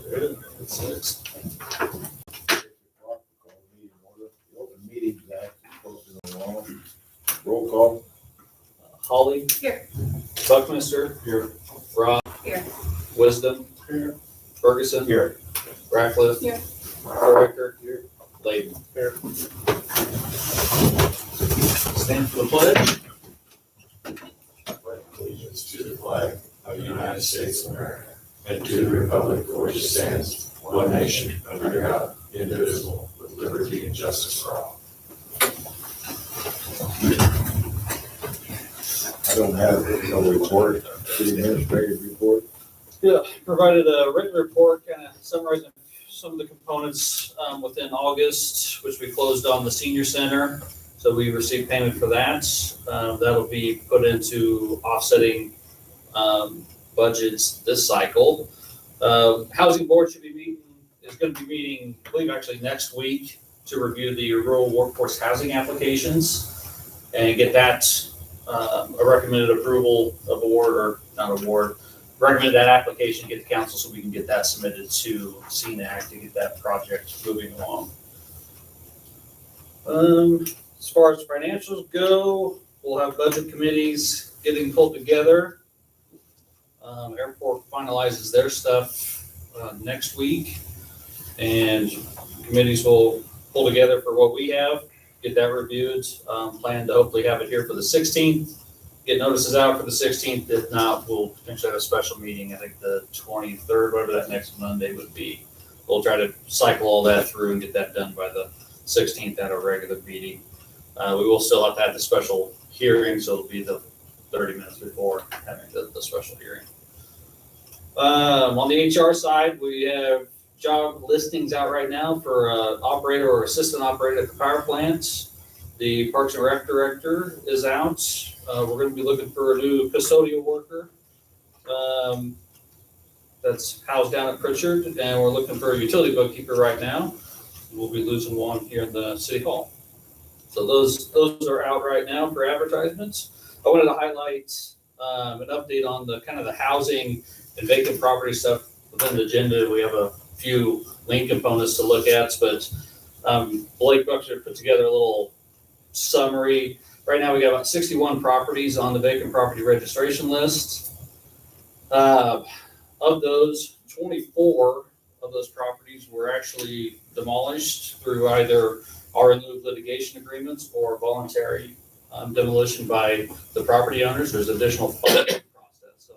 It's 6. The Open Meetings Act is posted along. Roll call. Holly. Here. Buckminster. Here. Rob. Here. Wisdom. Here. Ferguson. Here. Ratcliffe. Here. Foraker. Here. Layden. Here. Stand for the pledge. Allegiance to the flag of the United States of America and to the republic for which it stands, one nation, under God, indivisible, with liberty and justice for all. I don't have no report. City administrative report. Yeah, provided a written report, kind of summarizing some of the components within August, which we closed on the senior center. So we received payment for that. That'll be put into offsetting budgets this cycle. Housing board is going to be meeting, I believe actually next week, to review the rural workforce housing applications and get that a recommended approval of award, or not award, recommend that application, get to council so we can get that submitted to CNAC to get that project moving along. As far as financials go, we'll have budget committees getting pulled together. Airport finalizes their stuff next week, and committees will pull together for what we have, get that reviewed. Plan to hopefully have it here for the 16th. Get notices out for the 16th. If not, we'll potentially have a special meeting, I think the 23rd, whatever that next Monday would be. We'll try to cycle all that through and get that done by the 16th at a regular meeting. We will still have to have the special hearing, so it'll be the 30 minutes before having the special hearing. On the HR side, we have job listings out right now for operator or assistant operator at the power plant. The Parks and Rec director is out. We're going to be looking for a new custodial worker that's housed down at Pritchard, and we're looking for a utility bookkeeper right now. We'll be losing one here in the city hall. So those are out right now for advertisements. I wanted to highlight an update on the kind of the housing and vacant property stuff within the agenda. We have a few link components to look at, but Blake Buckner put together a little summary. Right now we got about 61 properties on the vacant property registration list. Of those, 24 of those properties were actually demolished through either our in lieu of litigation agreements or voluntary demolition by the property owners. There's additional funding process. So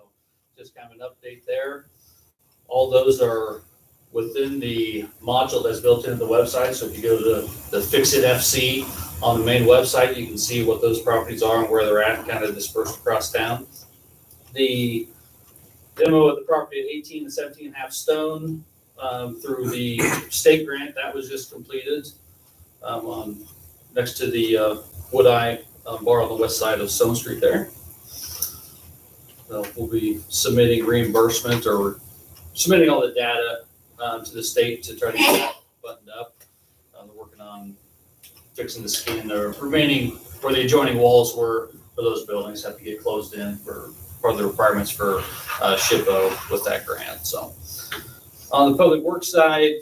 just kind of an update there. All those are within the module that's built into the website. So if you go to the Fix It FC on the main website, you can see what those properties are and where they're at, kind of dispersed across town. The demo of the property at 18 and 17.5 Stone through the state grant, that was just completed next to the Wood Eye bar on the west side of Stone Street there. We'll be submitting reimbursement or submitting all the data to the state to try to get that buttoned up. They're working on fixing the skin. The remaining, where the adjoining walls were for those buildings, have to get closed in for the requirements for SHPO with that grant. So on the public works side,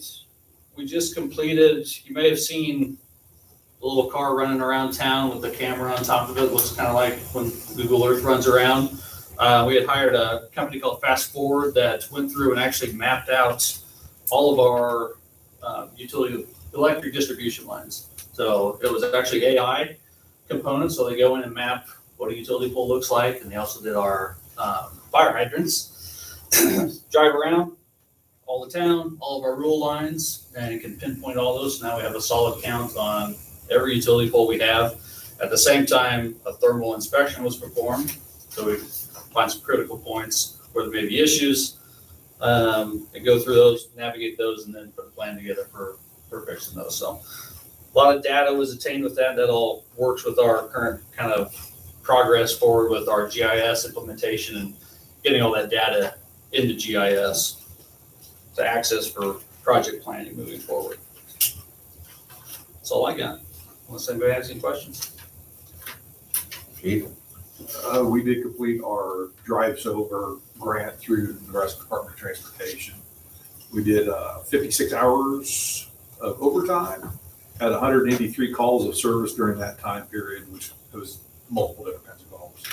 we just completed, you may have seen a little car running around town with the camera on top of it. Looks kind of like when Google Earth runs around. We had hired a company called Fast Forward that went through and actually mapped out all of our utility electric distribution lines. So it was actually AI components. So they go in and map what a utility pole looks like. And they also did our fire hydrants. Drive around all the town, all of our rural lines, and you can pinpoint all those. Now we have a solid count on every utility pole we have. At the same time, a thermal inspection was performed. So we find some critical points where there may be issues, and go through those, navigate those, and then put a plan together for fixing those. So a lot of data was attained with that. That all works with our current kind of progress forward with our GIS implementation and getting all that data into GIS to access for project planning moving forward. That's all I got. Unless anybody has any questions. Keith? We did complete our Drives Over grant through the Nebraska Department of Transportation. We did 56 hours of overtime, had 183 calls of service during that time period, which was multiple different kinds of calls.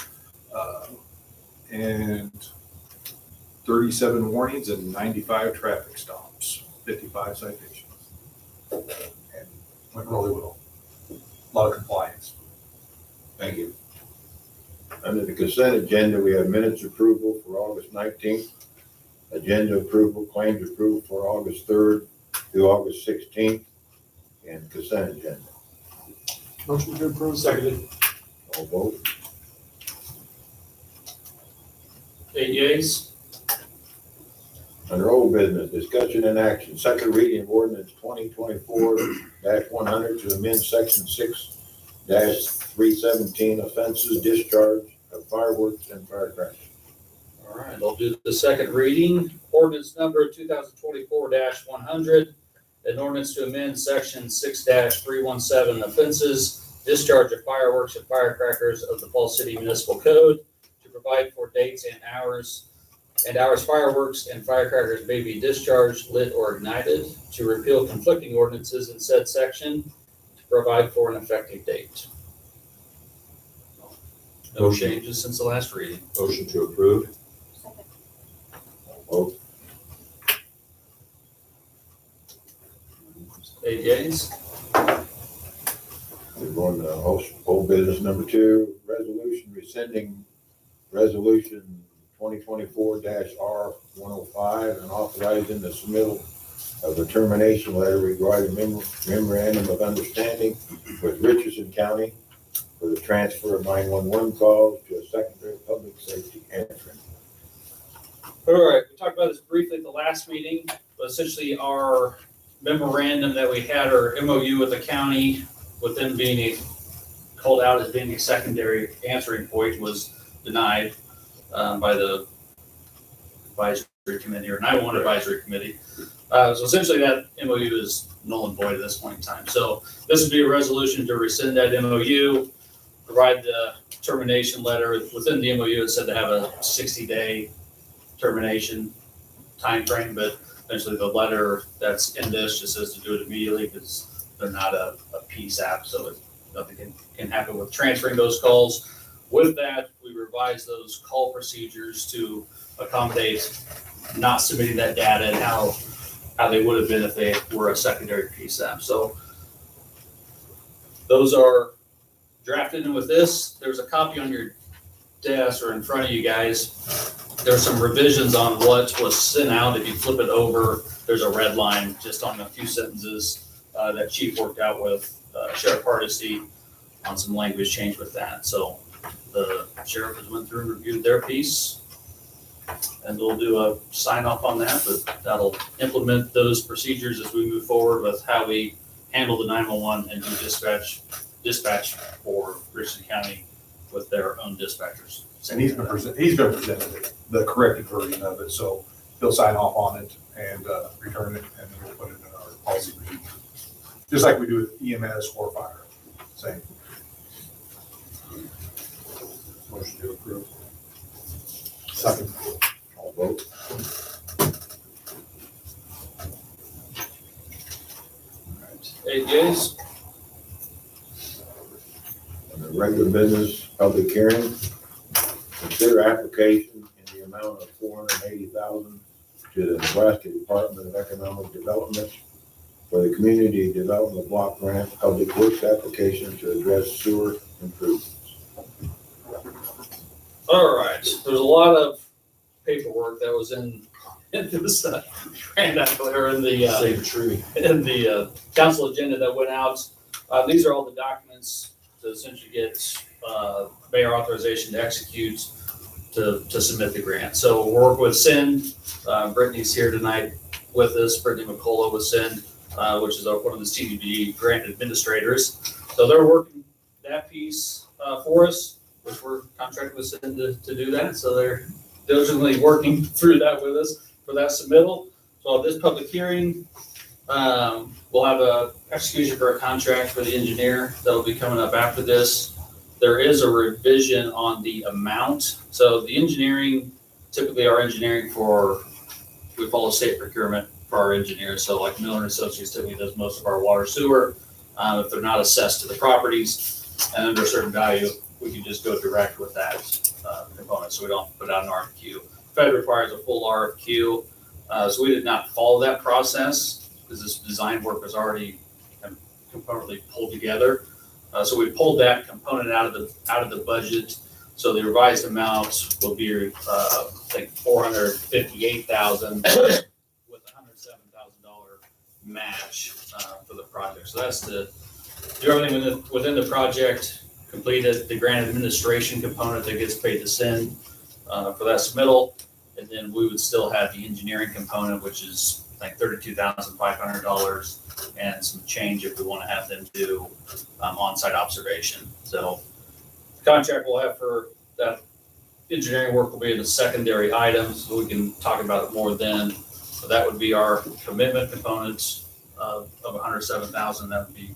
And 37 warnings and 95 traffic stops, 55 citations. And went really well. A lot of compliance. Thank you. Under the consent agenda, we have minutes approval for August 19th, agenda approval, claims approval for August 3rd through August 16th, and consent agenda. Motion to approve. Seconded. All vote. 8 yeas. Under old business, discussion and action, second reading of ordinance 2024-100 to amend section 6-317 offenses, discharge of fireworks and firecrackers. All right, I'll do the second reading. Ordinance number 2024-100, an ordinance to amend section 6-317 offenses, discharge of fireworks and firecrackers of the Falls City Municipal Code to provide for dates and hours fireworks and firecrackers may be discharged, lit, or ignited, to repeal conflicting ordinances in said section, to provide for an effective date. No changes since the last reading. Motion to approve. All vote. 8 yeas. We're going to old business number 2, resolution rescinding resolution 2024-R105 and authorizing the submittal of a termination letter regarding memorandum of understanding with Richardson County for the transfer of 911 calls to a secondary public safety entrant. All right, we talked about this briefly at the last meeting, but essentially our memorandum that we had, or MOU with the county, with them being called out as being a secondary answering point, was denied by the advisory committee, or 911 advisory committee. So essentially that MOU is null and void at this point in time. So this would be a resolution to rescind that MOU, provide the termination letter. Within the MOU, it said to have a 60-day termination timeframe, but essentially the letter that's in this just says to do it immediately because they're not a PSAP, so nothing can happen with transferring those calls. With that, we revised those call procedures to accommodate not submitting that data and how they would have been if they were a secondary PSAP. So those are drafted in with this. There's a copy on your desk or in front of you guys. There's some revisions on what was sent out. If you flip it over, there's a red line just on a few sentences that Chief worked out with Sheriff Hardesty on some language change with that. So the sheriff has went through and reviewed their piece, and we'll do a sign off on that, but that'll implement those procedures as we move forward with how we handle the 911 and do dispatch for Richardson County with their own dispatchers. And he's been presented the corrected version of it, so he'll sign off on it and return it, and then we'll put it in our policy procedure. Just like we do with EMS or fire, same. Motion to approve. Second. All vote. All right. 8 yeas. Under regular business, public hearing, consider application in the amount of $480,000 to the Nebraska Department of Economic Development for the Community Development Block Grant Public Works application to address sewer improvements. All right, there's a lot of paperwork that was in this grant or in the Save a tree. council agenda that went out. These are all the documents to essentially get mayor authorization to execute to submit the grant. So we'll work with SEND. Brittany's here tonight with us. Brittany McCullough with SEND, which is one of the CDBG grant administrators. So they're working that piece for us, which we're contracted with SEND to do that. So they're diligently working through that with us for that submittal. So this public hearing, we'll have a execution for a contract for the engineer that'll be coming up after this. There is a revision on the amount. So the engineering, typically our engineering we follow state procurement for our engineers. So like Miller and Associates typically does most of our water sewer. If they're not assessed to the properties and under a certain value, we can just go direct with that component, so we don't put out an RFQ. Fed requires a full RFQ, so we did not follow that process because this design work was already componently pulled together. So we pulled that component out of the budget. So the revised amount will be, I think, $458,000 with a $107,000 match for the project. So that's to do everything within the project, completed the grant administration component that gets paid to SIN for that submittal, and then we would still have the engineering component, which is like $32,500 and some change if we want to have them do on-site observation. So the contract we'll have for that engineering work will be in the secondary items, so we can talk about it more then. So that would be our commitment components of $107,000 that would be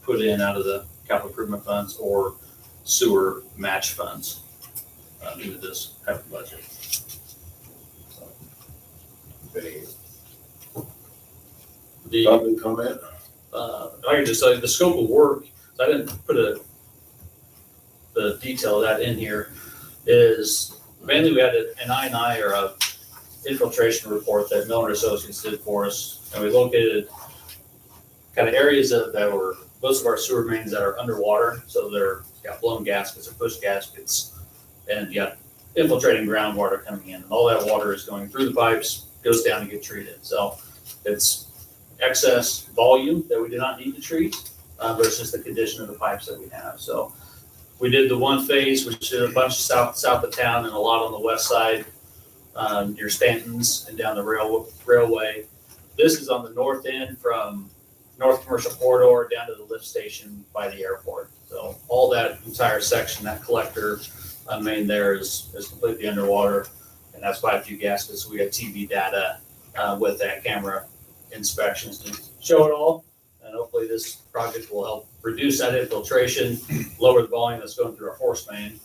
put in out of the capital improvement funds or sewer match funds into this type of budget. The Public comment? I can just tell you the scope of work, I didn't put the detail of that in here, is mainly we had an I&I or a infiltration report that Miller Associates did for us, and we located kind of areas that were most of our sewer mains that are underwater, so they're got blown gaskets or push gaskets, and you got infiltrating groundwater coming in, and all that water is going through the pipes, goes down to get treated. So it's excess volume that we do not need to treat versus the condition of the pipes that we have. So we did the one phase, which did a bunch south of town and a lot on the west side near Stanton's and down the railway. This is on the north end from North Commercial Corridor down to the lift station by the airport. So all that entire section, that collector main there is completely underwater, and that's by a few gaskets. So we got TV data with that camera inspections to show it all, and hopefully this project will help reduce that infiltration, lower the volume that's going through our force main,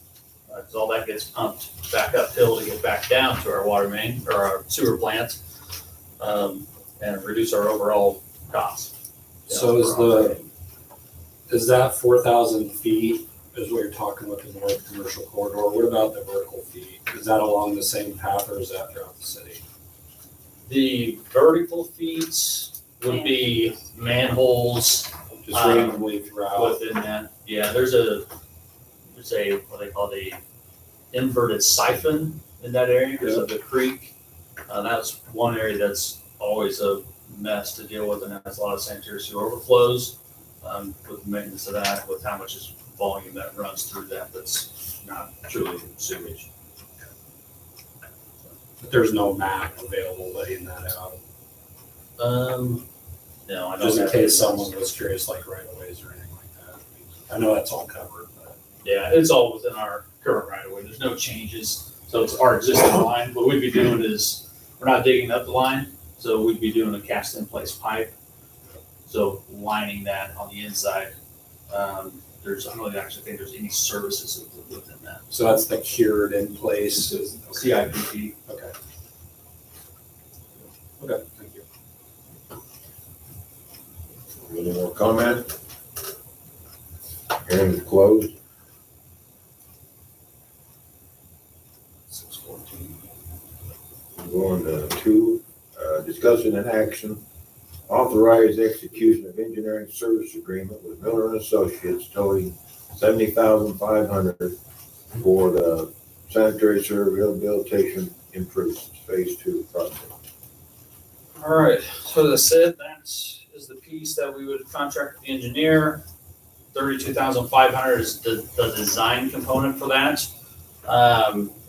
because all that gets pumped back uphill to get back down to our water main or our sewer plant, and reduce our overall costs. So is that 4,000 feet is what you're talking with the North Commercial Corridor? What about the vertical feet? Is that along the same path or is that throughout the city? The vertical feet would be manholes Just randomly throughout? within that. Yeah, there's a what they call the inverted siphon in that area because of the creek. That's one area that's always a mess to deal with, and has a lot of sanitary sewer overflows with maintenance of that, with how much is volume that runs through that's not truly sewage. But there's no map available laying that out? No, I don't. Just in have case it. someone was curious, like right of ways or anything like that. I know that's all covered, but. Yeah, it's all within our current right of way. There's no changes. So it's our existing line. What we'd be doing is, we're not digging up the line, so we'd be doing a cast in place pipe. So lining that on the inside. I don't actually think there's any services within that. So that's the cured in place? CIPP. Okay. Okay, thank you. Any more comment? Hearing is closed. 6:14. Going to two, discussion and action. Authorize execution of engineering service agreement with Miller and Associates totaling $70,500 for the sanitary sewer rehabilitation improvements, phase 2 project. All right, so as I said, that is the piece that we would contract with the engineer. $32,500 is the design component for that.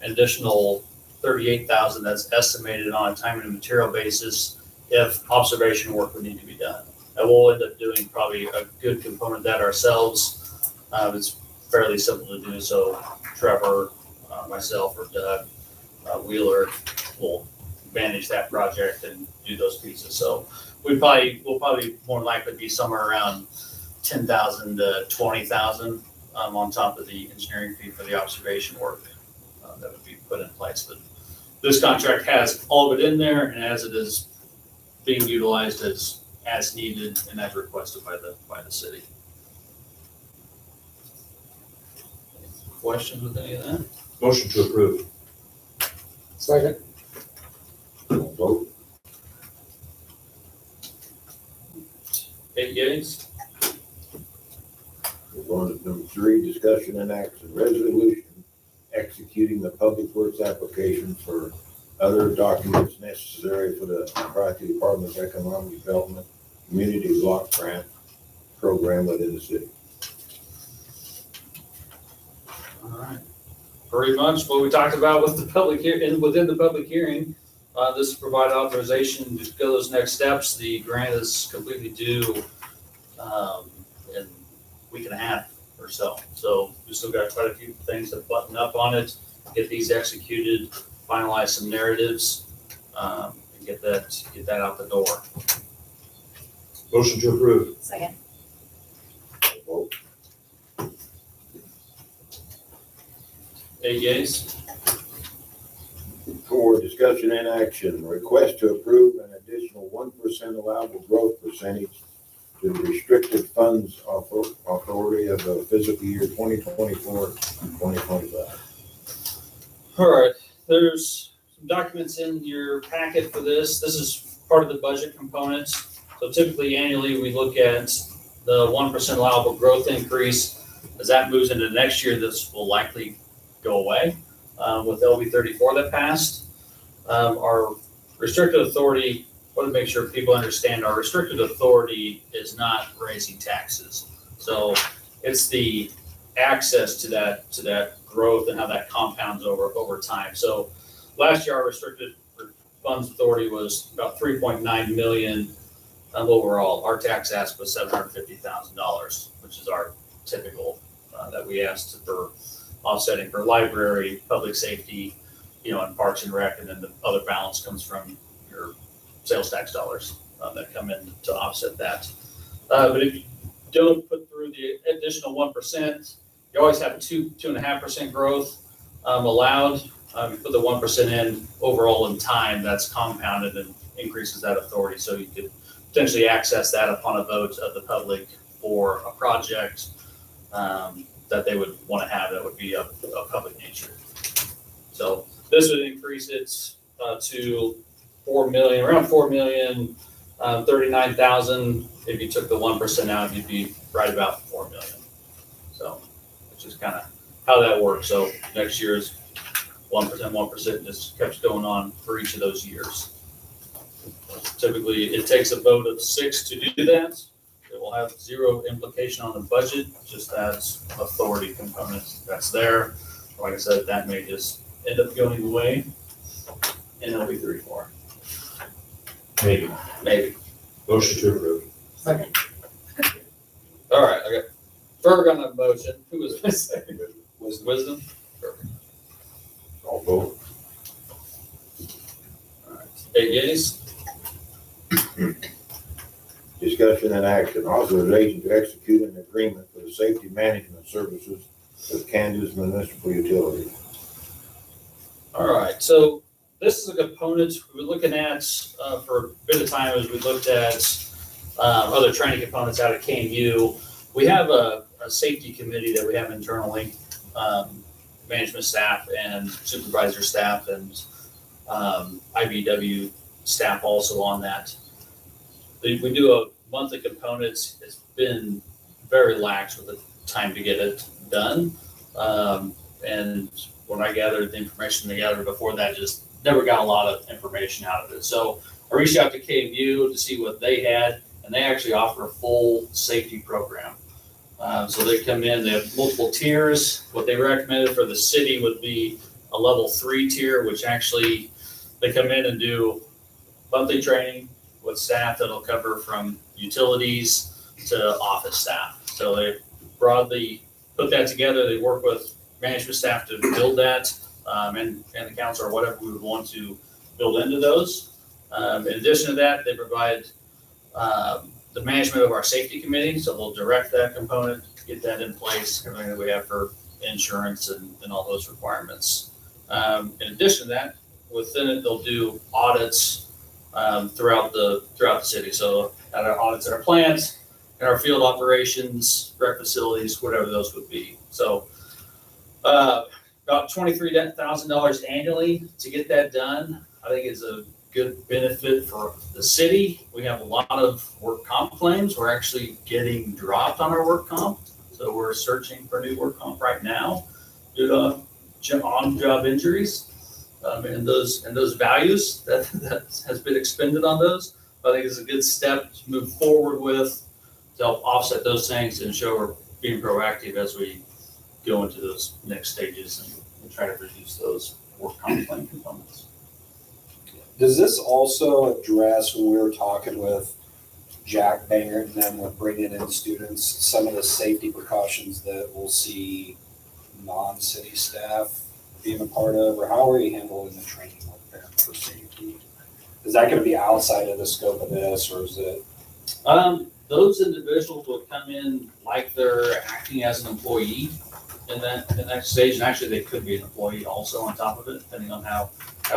Additional $38,000 that's estimated on a time and material basis if observation work would need to be done. And we'll end up doing probably a good component of that ourselves. It's fairly simple to do, so Trevor, myself, or Doug Wheeler will manage that project and do those pieces. So we'll probably more likely be somewhere around $10,000 to $20,000 on top of the engineering fee for the observation work that would be put in place. But this contract has all of it in there, and as it is being utilized as needed and as requested by the city. Questions with any of that? Motion to approve. Second. Vote. 8 yeas? We're on to number 3, discussion and action, resolution executing the public works application for other documents necessary for the Nebraska Department of Economic Development Community Block Grant Program within the city. All right. Very much what we talked about with the public hearing, within the public hearing. This is provide authorization to go those next steps. The grant is completely due in a week and a half or so. So we still got quite a few things to button up on it, get these executed, finalize some narratives, and get that out the door. Motion to approve. Second. Vote. 8 yeas? 4, discussion and action, request to approve an additional 1% allowable growth percentage to the restricted funds authority of the fiscal year 2024 and 2025. All right, there's some documents in your packet for this. This is part of the budget components. So typically annually, we look at the 1% allowable growth increase. As that moves into next year, this will likely go away with LB 34 that passed. Our restricted authority, I want to make sure people understand our restricted authority is not raising taxes. So it's the access to that growth and how that compounds over time. So last year, our restricted funds authority was about 3.9 million overall. Our tax ask was $750,000, which is our typical that we asked for offsetting for library, public safety, and Parks and Rec, and then the other balance comes from your sales tax dollars that come in to offset that. But if you don't put through the additional 1%, you always have 2.5% growth allowed. You put the 1% in overall in time, that's compounded and increases that authority. So you could potentially access that upon a vote of the public for a project that they would want to have that would be of public nature. So this would increase it to 4 million, around 4,039,000. If you took the 1% out, you'd be right about 4 million. So it's just kind of how that works. So next year's 1%, just keeps going on for each of those years. Typically, it takes a vote of 6 to do that. It will have zero implication on the budget, just as authority components that's there. Like I said, that may just end up going away, and it'll be 3-4. Maybe. Maybe. Motion to approve. Second. All right, I got Ferg on the motion. Who was my second? Wisdom? Perfect. All vote. All right. 8 yeas? Discussion and action, authorization to execute an agreement for the safety management services with Kansas Municipal Utilities. All right, so this is a component we're looking at for a bit of time as we looked at other training components out of KMU. We have a safety committee that we have internally, management staff and supervisor staff and IBW staff also on that. We do a monthly components. It's been very lax with the time to get it done. And when I gathered the information they gathered before that, just never got a lot of information out of it. So I reached out to KMU to see what they had, and they actually offer a full safety program. So they come in, they have multiple tiers. What they recommended for the city would be a level 3 tier, which actually they come in and do monthly training with staff that'll cover from utilities to office staff. So they broadly put that together. They work with management staff to build that, and the council or whatever we would want to build into those. In addition to that, they provide the management of our safety committee. So they'll direct that component, get that in place, everything that we have for insurance and all those requirements. In addition to that, within it, they'll do audits throughout the city. So at our audits at our plants, in our field operations, rec facilities, whatever those would be. So about $23,000 annually to get that done. I think is a good benefit for the city. We have a lot of work comp claims. We're actually getting dropped on our work comp. So we're searching for new work comp right now due to on-job injuries. And those values that has been expended on those. I think it's a good step to move forward with to help offset those things and show we're being proactive as we go into those next stages and try to reduce those work comp claim components. Does this also address, when we were talking with Jack Banger and them with bringing in students, some of the safety precautions that we'll see non-city staff being a part of, or how are you handling the training with them for safety? Is that gonna be outside of the scope of this, or is it? Those individuals will come in like they're acting as an employee in that stage, and actually they could be an employee also on top of it, depending on how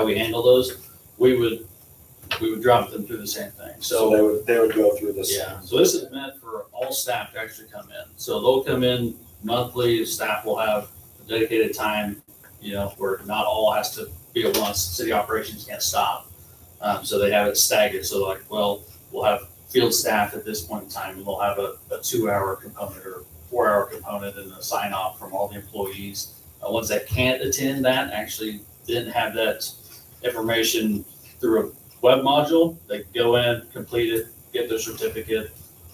we handle those. We would drop them through the same thing. So they would go through this. Yeah, so this is meant for all staff to actually come in. So they'll come in monthly, staff will have a dedicated time, where not all has to be at once. City operations can't stop. So they have it staggered. So like, well, we'll have field staff at this point in time, and we'll have a 2-hour component or 4-hour component and a sign off from all the employees. Ones that can't attend that actually didn't have that information through a web module. They go in, complete it, get their certificate,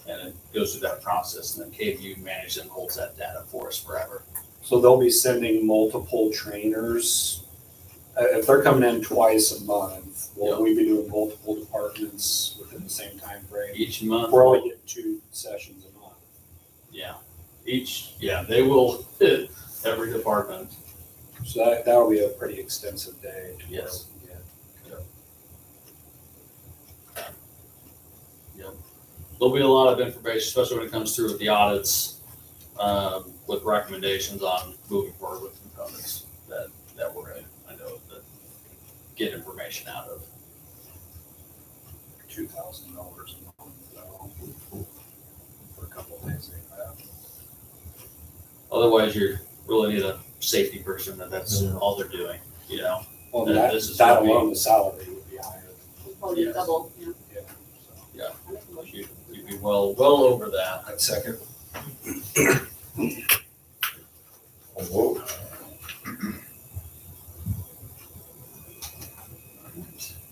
and it goes through that process. And then KVU manages and holds that data for us forever. So they'll be sending multiple trainers. If they're coming in twice a month, will we be doing multiple departments within the same time frame? Each month. We're only getting 2 sessions a month. Yeah. They will hit every department. So that will be a pretty extensive day. Yes. There'll be a lot of information, especially when it comes through with the audits, with recommendations on moving forward with components that we're going to, I know, that get information out of. $2,000 a month for a couple of days like that. Otherwise, you really need a safety person that's all they're doing, Well, That- this is that what we- alone, the salary would be higher. Probably Yes. double, Yeah. You'd be well over that. I'd second. Vote.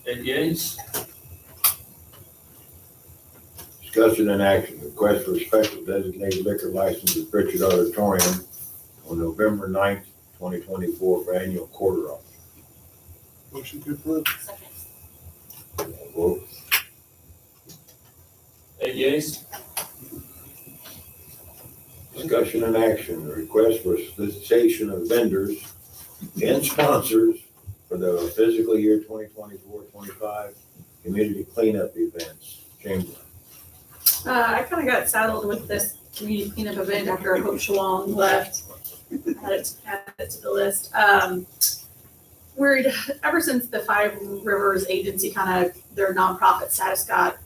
Ed Yates? Discussion and action, request for a special designated liquor license at Pritchard Auditorium on November 9th, 2024 for annual quarter off. Motion to approve. Second. Vote. Ed Yates? Discussion and action, request for solicitation of vendors and sponsors for the fiscal year 2024-25 community cleanup events. Chamberlain. I kind of got saddled with this community cleanup event after Hope Shalom left. Add it to the list. Ever since the Five Rivers Agency their nonprofit status got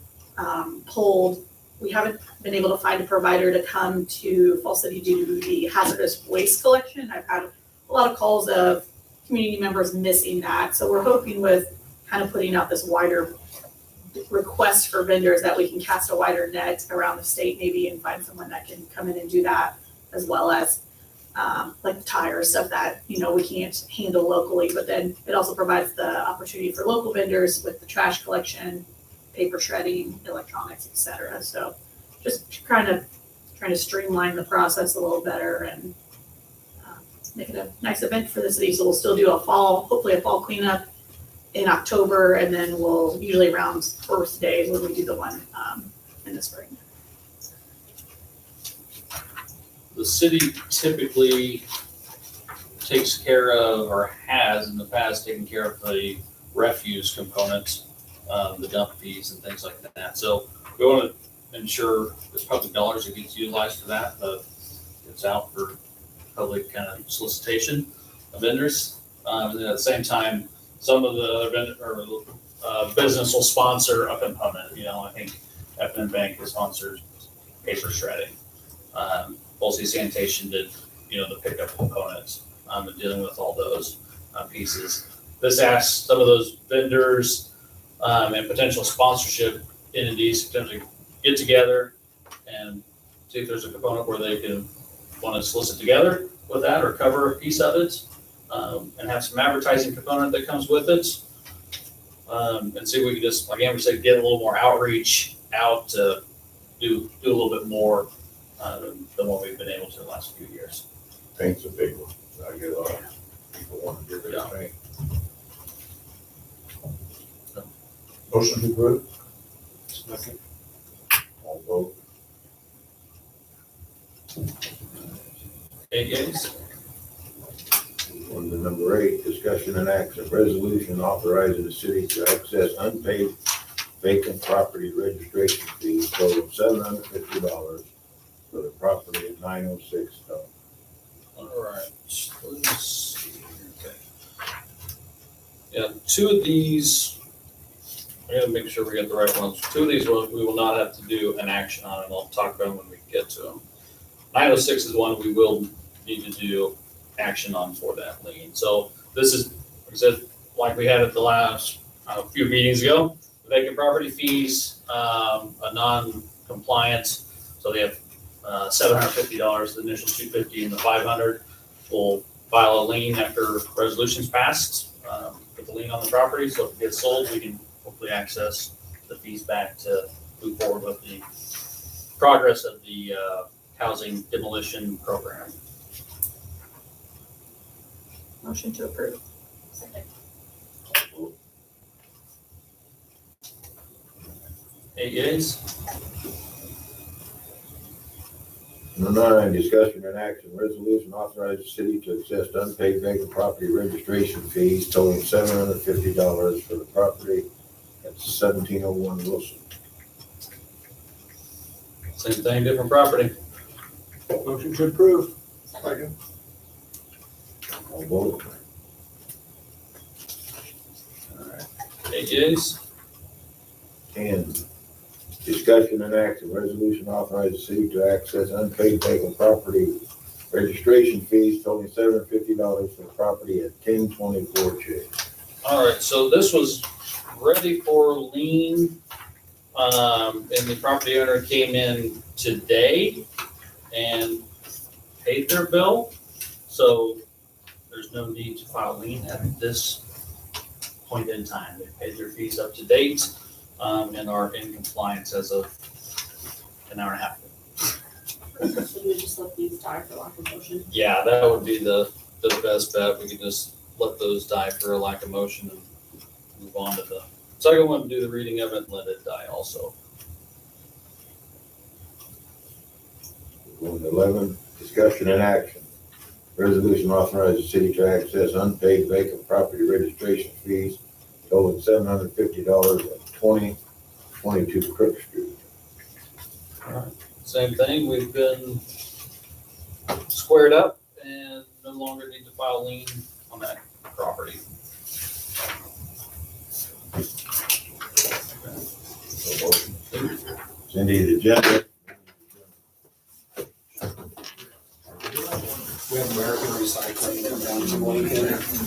pulled, we haven't been able to find a provider to come to Fall City due to the hazardous waste collection. I've had a lot of calls of community members missing that. So we're hoping with kind of putting out this wider request for vendors that we can cast a wider net around the state maybe and find someone that can come in and do that, as well as like tires, stuff that, we can't handle locally. But then it also provides the opportunity for local vendors with the trash collection, paper shredding, electronics, et cetera. So just kind of trying to streamline the process a little better and make it a nice event for the city. So we'll still do hopefully a fall cleanup in October, and then we'll usually around Earth Day when we do the one in the spring. The city typically takes care of, or has in the past taken care of, the refuse components, the dump fees and things like that. So we want to ensure there's public dollars that gets utilized for that, but it's out for public kind of solicitation of vendors. And then at the same time, some of the other business will sponsor a component, you know, I think F&M Bank has sponsored paper shredding. Bolsey Sanitation did, you know, the pickup components, and dealing with all those pieces. This asks some of those vendors and potential sponsorship entities to potentially get together and see if there's a component where they can want to solicit together with that or cover a piece of it, and have some advertising component that comes with it. And see if we can just, like Amber said, get a little more outreach out to do a little bit more than what we've been able to the last few years. Paint's a big one. I get a lot of people want to do their paint. Motion to approve. Second. All vote. Okay, guys? On to number 8, discussion and action, resolution authorizing the city to access unpaid vacant property registration fees totaling $750 for the property at 906 Stone. All right, let's see here, okay. Yeah, 2 of these, I gotta make sure we get the right ones. 2 of these we will not have to do an action on, and I'll talk about them when we get to them. 906 is one we will need to do action on for that lien. So this is, like I said, like we had at the last, a few meetings ago, vacant property fees, a non-compliance, so they have $750, the initial $250 and the $500. We'll file a lien after resolution's passed, put the lien on the property, so if it gets sold, we can hopefully access the fees back to move forward with the progress of the housing demolition program. Motion to approve. Second. Hey, yeas? Number 9, discussion and action, resolution authorizing the city to accept unpaid vacant property registration fees totaling $750 for the property at 1701 Wilson. Same thing, different property. Motion to approve. Second. All vote. Hey, yeas? 10, discussion and action, resolution authorizing the city to access unpaid vacant property registration fees totaling $750 for the property at 1024 Chase. All right, so this was ready for lien, and the property owner came in today and paid their bill. So there's no need to file lien at this point in time. They paid their fees up to date, and are in compliance as of an hour and a half ago. So you would just let these die for lack of motion? Yeah, that would be the best bet. We could just let those die for a lack of motion and move on to the second one, do the reading of it and let it die also. Going to 11, discussion and action, resolution authorizing the city to access unpaid vacant property registration fees totaling $750 at 2022 Crook Street. Same thing, we've been squared up and no longer need to file lien on that property. Cindy, the agenda